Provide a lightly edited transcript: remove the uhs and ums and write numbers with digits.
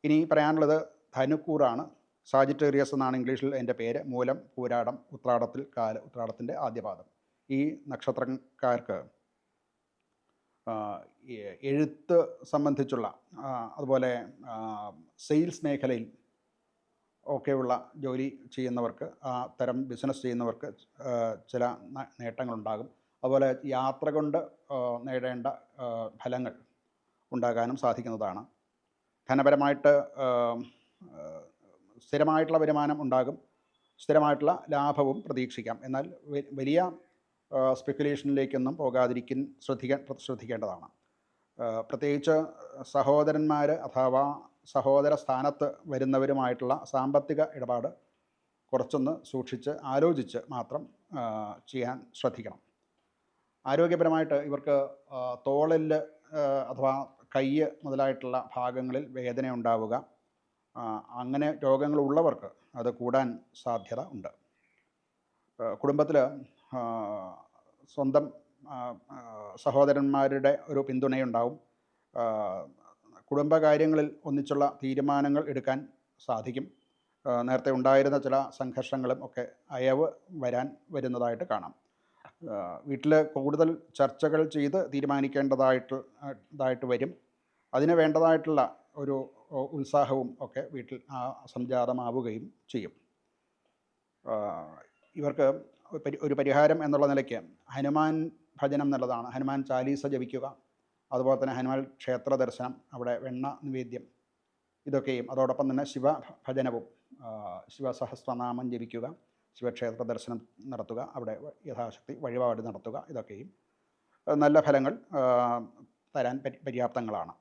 ഇനി പറയാനുള്ളത് ധനുക്കൂറാണ്. സാജിറ്റേറിയസ് എന്നാണ് ഇംഗ്ലീഷിൽ എൻ്റെ പേര്. മൂലം, പൂരാടം, ഉത്രാടത്തിൽ കാല്, ഉത്രാടത്തിൻ്റെ ആദ്യപാദം. ഈ നക്ഷത്രക്കാർക്ക് എഴുത്ത് സംബന്ധിച്ചുള്ള അതുപോലെ സെയിൽസ് മേഖലയിൽ ഒക്കെയുള്ള ജോലി ചെയ്യുന്നവർക്ക്, തരം ബിസിനസ് ചെയ്യുന്നവർക്ക് ചില നേട്ടങ്ങളുണ്ടാകും. അതുപോലെ യാത്ര കൊണ്ട് നേടേണ്ട ഫലങ്ങൾ ഉണ്ടാകാനും സാധിക്കുന്നതാണ്. ധനപരമായിട്ട് സ്ഥിരമായിട്ടുള്ള വരുമാനം ഉണ്ടാകും, സ്ഥിരമായിട്ടുള്ള ലാഭവും പ്രതീക്ഷിക്കാം. എന്നാൽ വലിയ സ്പെക്കുലേഷനിലേക്കൊന്നും ശ്രദ്ധിക്കേണ്ടതാണ്. പ്രത്യേകിച്ച് സഹോദരന്മാർ അഥവാ സഹോദര സ്ഥാനത്ത് വരുന്നവരുമായിട്ടുള്ള സാമ്പത്തിക ഇടപാട് കുറച്ചൊന്ന് സൂക്ഷിച്ച് ആലോചിച്ച് മാത്രം ചെയ്യാൻ ശ്രദ്ധിക്കണം. ആരോഗ്യപരമായിട്ട് ഇവർക്ക് തോളിൽ അഥവാ കൈ മുതലായിട്ടുള്ള ഭാഗങ്ങളിൽ വേദന ഉണ്ടാവുക, അങ്ങനെ രോഗങ്ങളുള്ളവർക്ക് അത് കൂടാൻ സാധ്യത ഉണ്ട്. കുടുംബത്തിൽ സ്വന്തം സഹോദരന്മാരുടെ ഒരു പിന്തുണയുണ്ടാവും. കുടുംബകാര്യങ്ങളിൽ ഒന്നിച്ചുള്ള തീരുമാനങ്ങൾ എടുക്കാൻ സാധിക്കും. നേരത്തെ ഉണ്ടായിരുന്ന ചില സംഘർഷങ്ങളും ഒക്കെ അയവ് വരുന്നതായിട്ട് കാണാം. വീട്ടിൽ കൂടുതൽ ചർച്ചകൾ ചെയ്ത് തീരുമാനിക്കേണ്ടതായിട്ട് വരും. അതിന് വേണ്ടതായിട്ടുള്ള ഒരു ഉത്സാഹവും ഒക്കെ വീട്ടിൽ സംജാതമാവുകയും ചെയ്യും. ഇവർക്ക് ഒരു പരിഹാരം എന്നുള്ള നിലയ്ക്ക് ഹനുമാൻ ഭജനം നല്ലതാണ്. ഹനുമാൻ ചാലീസ ജപിക്കുക, അതുപോലെ തന്നെ ഹനുമാൻ ക്ഷേത്ര ദർശനം, അവിടെ വെണ്ണ നിവേദ്യം, ഇതൊക്കെയും, അതോടൊപ്പം തന്നെ ശിവഭജനവും, ശിവസഹസ്രനാമം ജപിക്കുക, ശിവക്ഷേത്ര ദർശനം നടത്തുക, അവിടെ യഥാശക്തി വഴിപാട് നടത്തുക, ഇതൊക്കെയും നല്ല ഫലങ്ങൾ തരാൻ പര്യാപ്തങ്ങളാണ്.